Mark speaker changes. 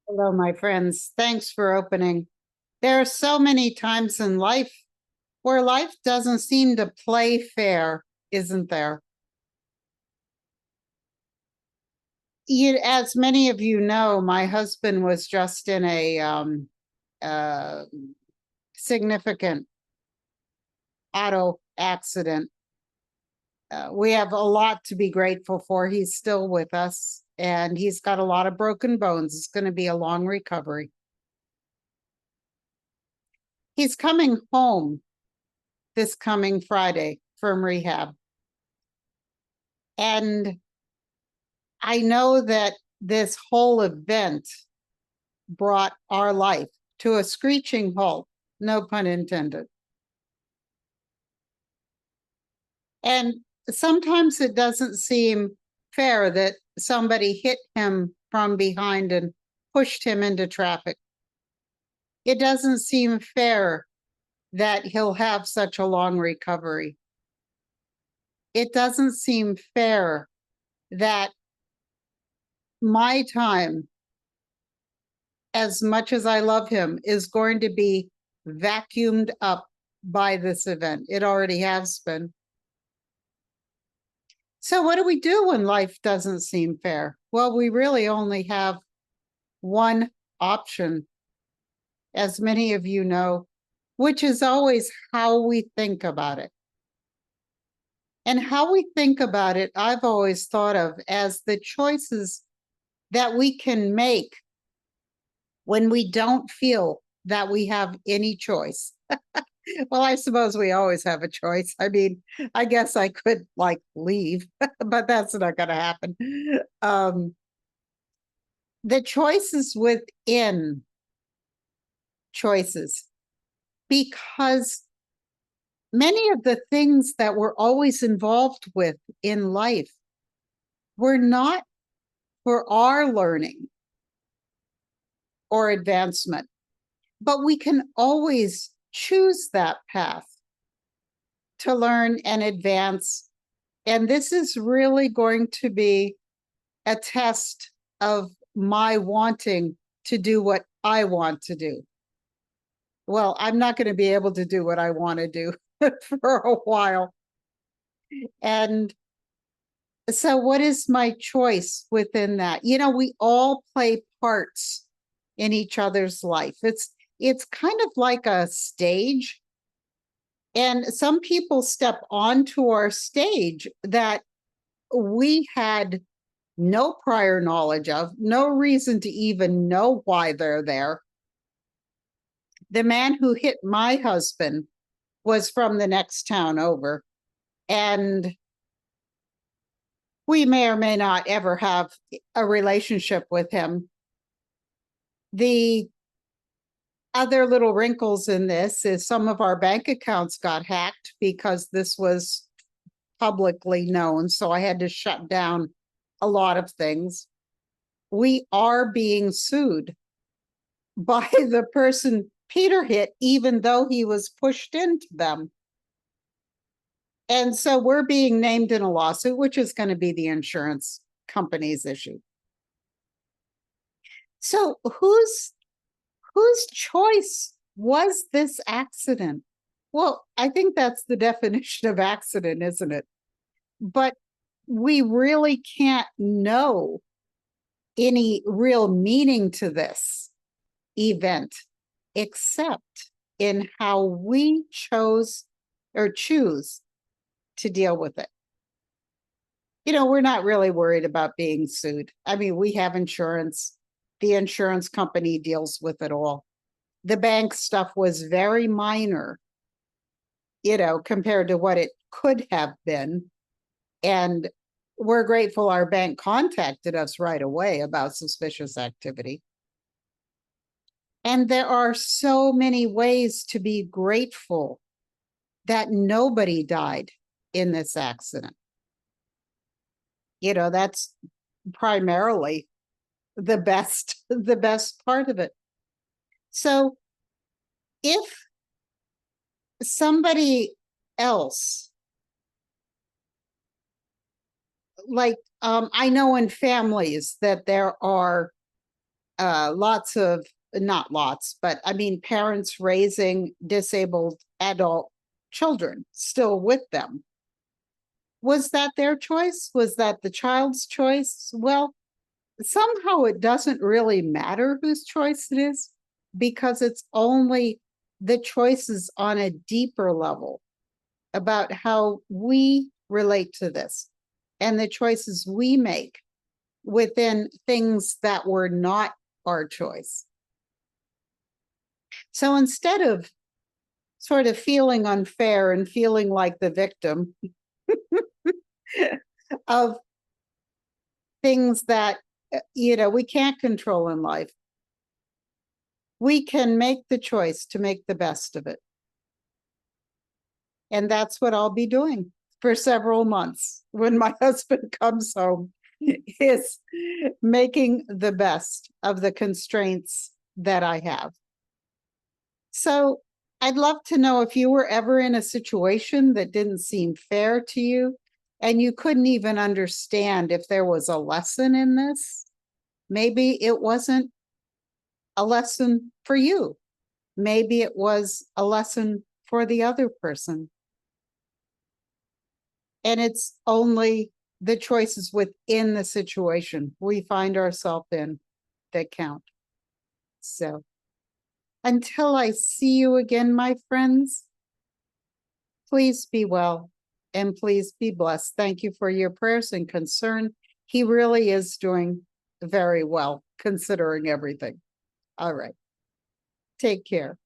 Speaker 1: Hello, my friends. Thanks for opening. There are so many times in life where life doesn't seem to play fair, isn't there? As many of you know, my husband was just in a uh, significant auto accident. We have a lot to be grateful for. He's still with us, and he's got a lot of broken bones. It's going to be a long recovery. He's coming home this coming Friday from rehab. And I know that this whole event brought our life to a screeching halt, no pun intended. And sometimes it doesn't seem fair that somebody hit him from behind and pushed him into traffic. It doesn't seem fair that he'll have such a long recovery. It doesn't seem fair that my time, as much as I love him, is going to be vacuumed up by this event. It already has been. So what do we do when life doesn't seem fair? Well, we really only have one option, as many of you know, which is always how we think about it. And how we think about it, I've always thought of as the choices that we can make when we don't feel that we have any choice. Well, I suppose we always have a choice. I mean, I guess I could leave, but that's not going to happen. The choices within choices, because many of the things that we're always involved with in life were not for our learning or advancement, but we can always choose that path to learn and advance. And this is really going to be a test of my wanting to do what I want to do. Well, I'm not going to be able to do what I want to do for a while. And so what is my choice within that? You know, we all play parts in each other's life. It's kind of like a stage. And some people step onto our stage that we had no prior knowledge of, no reason to even know why they're there. The man who hit my husband was from the next town over, and we may or may not ever have a relationship with him. The other little wrinkles in this is some of our bank accounts got hacked because this was publicly known, so I had to shut down a lot of things. We are being sued by the person Peter hit, even though he was pushed into them. And so we're being named in a lawsuit, which is going to be the insurance company's issue. So whose choice was this accident? Well, I think that's the definition of accident, isn't it? But we really can't know any real meaning to this event except in how we chose or choose to deal with it. You know, we're not really worried about being sued. I mean, we have insurance. The insurance company deals with it all. The bank stuff was very minor, you know, compared to what it could have been. And we're grateful our bank contacted us right away about suspicious activity. And there are so many ways to be grateful that nobody died in this accident. You know, that's primarily the best part of it. So if somebody else, I know in families that there are lots of, not lots, but I mean, parents raising disabled adult children still with them. Was that their choice? Was that the child's choice? Well, somehow it doesn't really matter whose choice it is, because it's only the choices on a deeper level about how we relate to this and the choices we make within things that were not our choice. So instead of sort of feeling unfair and feeling like the victim of things that, we can't control in life, we can make the choice to make the best of it. And that's what I'll be doing for several months when my husband comes home, is making the best of the constraints that I have. So I'd love to know if you were ever in a situation that didn't seem fair to you and you couldn't even understand if there was a lesson in this. Maybe it wasn't a lesson for you. Maybe it was a lesson for the other person. And it's only the choices within the situation we find ourselves in that count. So until I see you again, my friends, please be well and please be blessed. Thank you for your prayers and concern. He really is doing very well considering everything. All right. Take care.